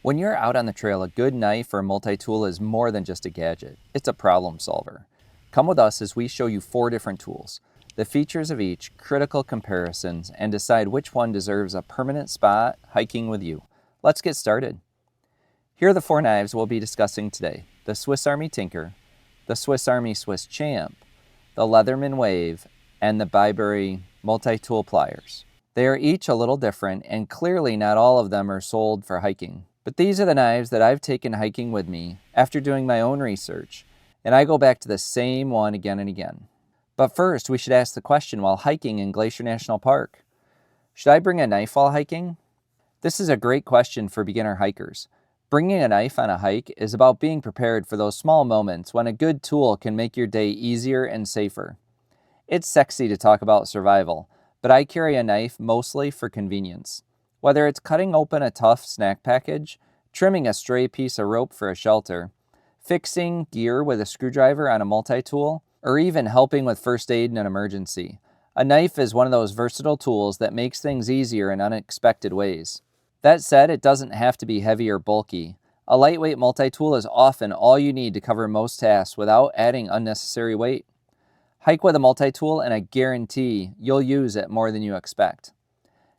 When you're out on the trail, a good knife or multi-tool is more than just a gadget. It's a problem solver. Come with us as we show you 4 different tools, the features of each, critical comparisons, and decide which one deserves a permanent spot hiking with you. Let's get started. Here are the 4 knives we'll be discussing today: the Swiss Army Tinker, the Swiss Army Swiss Champ, the Leatherman Wave, and the Bibury Multitool Pliers. They are each a little different, and clearly not all of them are sold for hiking. But these are the knives that I've taken hiking with me after doing my own research, and I go back to the same one again and again. But first, we should ask the question while hiking in Glacier National Park: should I bring a knife while hiking? This is a great question for beginner hikers. Bringing a knife on a hike is about being prepared for those small moments when a good tool can make your day easier and safer. It's sexy to talk about survival, but I carry a knife mostly for convenience. Whether it's cutting open a tough snack package, trimming a stray piece of rope for a shelter, fixing gear with a screwdriver on a multi-tool, or even helping with first aid in an emergency, a knife is one of those versatile tools that makes things easier in unexpected ways. That said, it doesn't have to be heavy or bulky. A lightweight multi-tool is often all you need to cover most tasks without adding unnecessary weight. Hike with a multi-tool and I guarantee you'll use it more than you expect.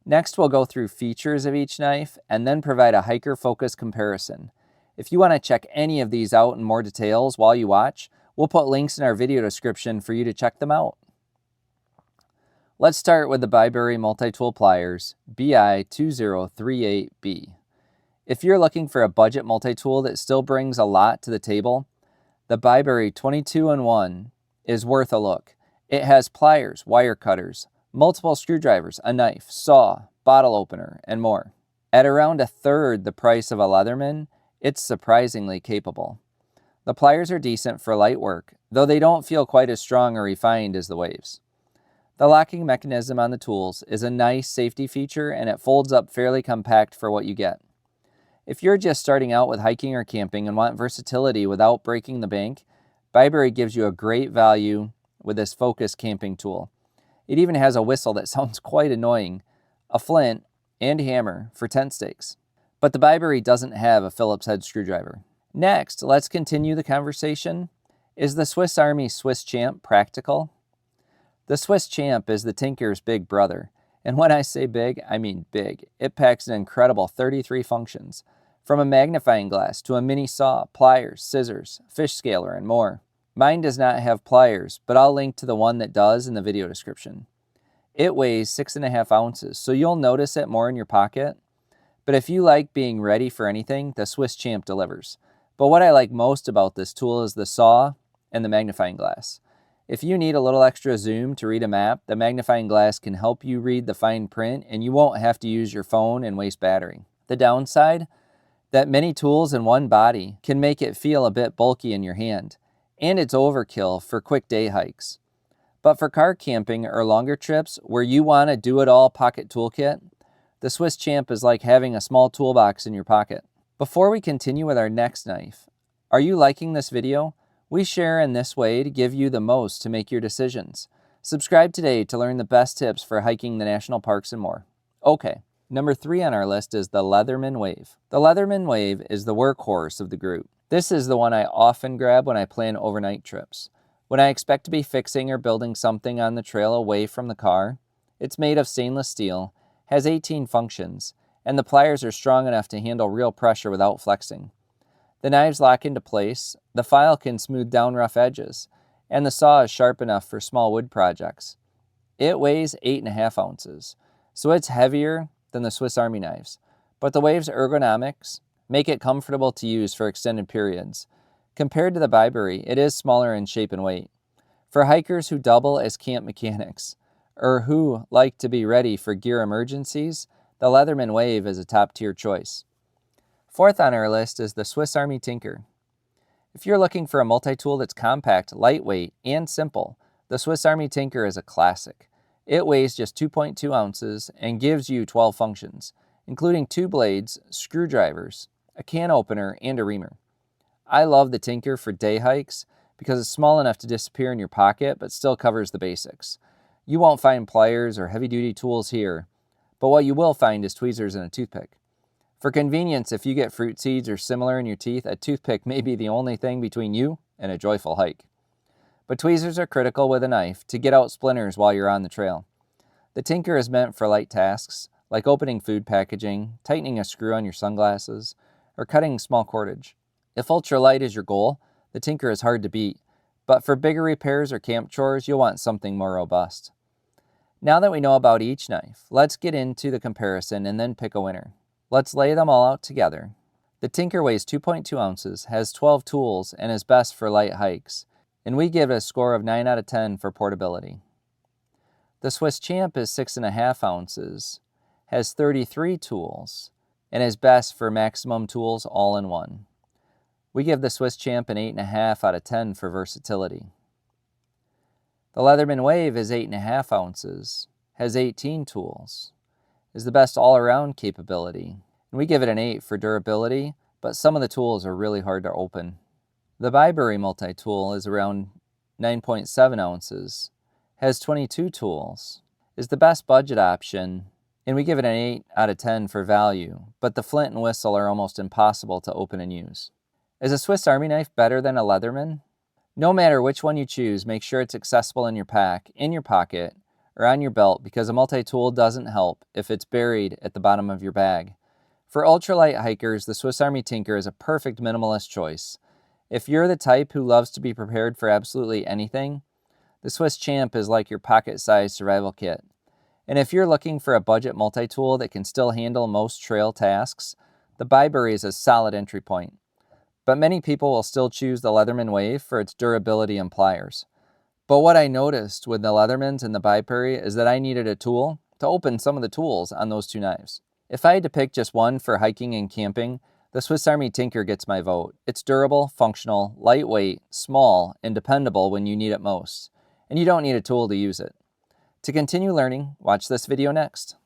Next, we'll go through features of each knife and then provide a hiker-focused comparison. If you want to check any of these out in more details while you watch, we'll put links in our video description for you to check them out. Let's start with the Bibury Multitool Pliers BI2038B. If you're looking for a budget multi-tool that still brings a lot to the table, the Bibury 22-in-1 is worth a look. It has pliers, wire cutters, multiple screwdrivers, a knife, saw, bottle opener, and more. At around a third the price of a Leatherman, it's surprisingly capable. The pliers are decent for light work, though they don't feel quite as strong or refined as the Waves. The locking mechanism on the tools is a nice safety feature, and it folds up fairly compact for what you get. If you're just starting out with hiking or camping and want versatility without breaking the bank, Bibury gives you a great value with this focused camping tool. It even has a whistle that sounds quite annoying, a flint, and hammer for tent stakes. But the Bibury doesn't have a Phillips head screwdriver. Next, let's continue the conversation. Is the Swiss Army Swiss Champ practical? The Swiss Champ is the Tinker's big brother. And when I say big, I mean big. It packs an incredible 33 functions, from a magnifying glass to a mini saw, pliers, scissors, fish scaler, and more. Mine does not have pliers, but I'll link to the one that does in the video description. It weighs 6.5 ounces, so you'll notice it more in your pocket. But if you like being ready for anything, the Swiss Champ delivers. But what I like most about this tool is the saw and the magnifying glass. If you need a little extra zoom to read a map, the magnifying glass can help you read the fine print, and you won't have to use your phone and waste battery. The downside? That many tools in one body can make it feel a bit bulky in your hand. And it's overkill for quick day hikes. But for car camping or longer trips where you want a do-it-all pocket toolkit, the Swiss Champ is like having a small toolbox in your pocket. Before we continue with our next knife, are you liking this video? We share in this way to give you the most to make your decisions. Subscribe today to learn the best tips for hiking the national parks and more. Okay, number 3 on our list is the Leatherman Wave. The Leatherman Wave is the workhorse of the group. This is the one I often grab when I plan overnight trips. When I expect to be fixing or building something on the trail away from the car, it's made of stainless steel, has 18 functions, and the pliers are strong enough to handle real pressure without flexing. The knives lock into place, the file can smooth down rough edges, and the saw is sharp enough for small wood projects. It weighs 8.5 ounces, so it's heavier than the Swiss Army knives, but the Wave's ergonomics make it comfortable to use for extended periods. Compared to the Bibury, it is smaller in shape and weight. For hikers who double as camp mechanics, or who like to be ready for gear emergencies, the Leatherman Wave is a top-tier choice. 4th on our list is the Swiss Army Tinker. If you're looking for a multi-tool that's compact, lightweight, and simple, the Swiss Army Tinker is a classic. It weighs just 2.2 ounces and gives you 12 functions, including 2 blades, screwdrivers, a can opener, and a reamer. I love the Tinker for day hikes because it's small enough to disappear in your pocket but still covers the basics. You won't find pliers or heavy-duty tools here, but what you will find is tweezers and a toothpick. For convenience, if you get fruit seeds or similar in your teeth, a toothpick may be the only thing between you and a joyful hike. But tweezers are critical with a knife to get out splinters while you're on the trail. The tinker is meant for light tasks, like opening food packaging, tightening a screw on your sunglasses, or cutting small cordage. If ultralight is your goal, the tinker is hard to beat, but for bigger repairs or camp chores, you'll want something more robust. Now that we know about each knife, let's get into the comparison and then pick a winner. Let's lay them all out together. The tinker weighs 2.2 ounces, has 12 tools, and is best for light hikes, and we give it a score of 9 out of 10 for portability. The Swiss Champ is 6.5 ounces, has 33 tools, and is best for maximum tools all in one. We give the Swiss Champ an 8.5 out of 10 for versatility. The Leatherman Wave is 8.5 ounces, has 18 tools, is the best all-around capability, and we give it an 8 for durability, but some of the tools are really hard to open. The Bibury Multitool is around 9.7 ounces, has 22 tools, is the best budget option, and we give it an 8 out of 10 for value, but the flint and whistle are almost impossible to open and use. Is a Swiss Army knife better than a Leatherman? No matter which one you choose, make sure it's accessible in your pack, in your pocket, or on your belt, because a multi-tool doesn't help if it's buried at the bottom of your bag. For ultralight hikers, the Swiss Army Tinker is a perfect minimalist choice. If you're the type who loves to be prepared for absolutely anything, the Swiss Champ is like your pocket-sized survival kit. And if you're looking for a budget multi-tool that can still handle most trail tasks, the Bibury is a solid entry point. But many people will still choose the Leatherman Wave for its durability and pliers. But what I noticed with the Leathermans and the Bibury is that I needed a tool to open some of the tools on those two knives. If I had to pick just one for hiking and camping, the Swiss Army Tinker gets my vote. It's durable, functional, lightweight, small, and dependable when you need it most. And you don't need a tool to use it. To continue learning, watch this video next.